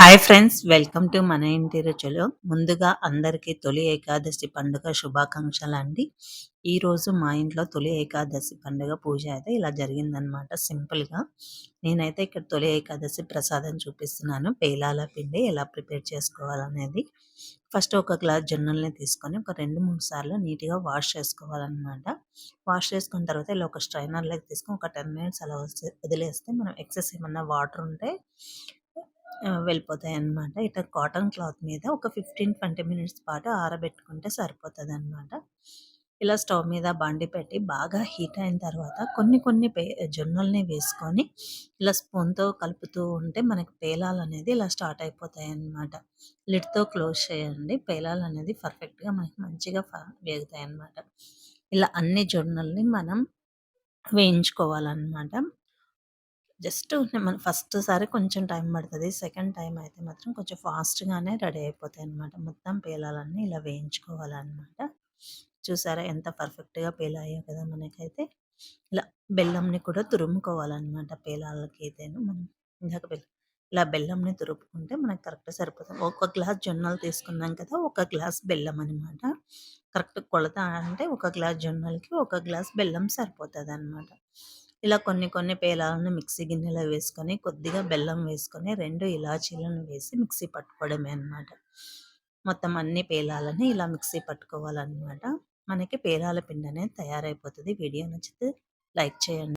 Hi friends, welcome to మన ఇంటి రుచులు. ముందుగా అందరికీ తొలి ఏకాదశి పండుగ శుభాకాంక్షలండి. ఈరోజు మా ఇంట్లో తొలి ఏకాదశి పండుగ పూజ అయితే ఇలా జరిగిందనమాట సింపుల్‌గా. నేనైతే ఇక్కడ తొలి ఏకాదశి ప్రసాదం చూపిస్తున్నాను. పేలాల పిండి ఎలా ప్రిపేర్ చేసుకోవాలనేది. ఫస్ట్ ఒక గ్లాస్ జొన్నల్ని తీసుకొని ఒక 2, 3 సార్లు నీట్‌గా వాష్ చేసుకోవాలనమాట. వాష్ చేసుకున్న తర్వాత ఇలా ఒక స్ట్రైనర్‌లోకి తీసుకొని ఒక 10 మినిట్స్ అలా వదిలేస్తే మనం ఎక్సెస్ ఏమన్నా వాటర్ ఉంటే వెళ్ళిపోతాయన్నమాట. ఇట్లా కాటన్ క్లాత్ మీద ఒక 15-20 మినిట్స్ పాటు ఆరబెట్టుకుంటే సరిపోతదనమాట. ఇలా స్టవ్ మీద బాండి పెట్టి బాగా హీట్ అయిన తర్వాత కొన్ని కొన్ని జొన్నల్ని వేసుకొని ఇలా స్పూన్‌తో కలుపుతూ ఉంటే మనకి పేలాలనేది ఇలా స్టార్ట్ అయిపోతాయన్నమాట. లిడ్‌తో క్లోజ్ చేయండి. పేలాలనేది పర్ఫెక్ట్‌గా మనకి మంచిగా వేగుతాయన్నమాట. ఇలా అన్ని జొన్నల్ని మనం వేయించుకోవాలన్నమాట. జస్ట్ మనం ఫస్ట్ సారి కొంచెం టైం పడతది. సెకండ్ టైమ్ అయితే మాత్రం కొంచెం ఫాస్ట్‌గానే రెడీ అయిపోతాయన్నమాట. మొత్తం పేలాలన్నీ ఇలా వేయించుకోవాలన్నమాట. చూసారా ఎంత పర్ఫెక్ట్‌గా పేలాయో కదా మనకైతే. ఇలా బెల్లంని కూడా తురుముకోవాలన్నమాట పేలాలకైతేను. మనం ఇందాక ఇలా బెల్లంని తురుముకుంటే మనకు కరెక్ట్ సరిపోతుంది. ఒక గ్లాస్ జొన్నలు తీసుకున్నాం కదా! ఒక గ్లాస్ బెల్లం అనమాట. కరెక్ట్ కొలత అంటే ఒక గ్లాస్ జొన్నలకి ఒక గ్లాస్ బెల్లం సరిపోతదనమాట. ఇలా కొన్ని కొన్ని పేలాలను మిక్సీ గిన్నెలో వేసుకొని, కొద్దిగా బెల్లం వేసుకొని, 2 ఇలాచీలను వేసి మిక్సీ పట్టుకోవడమే అనమాట. మొత్తం అన్ని పేలాలని ఇలా మిక్సీ పట్టుకోవాలనమాట. మనకి పేలాల పిండి అనేది తయారైపోతది. వీడియో నచ్చితే లైక్ చేయండి.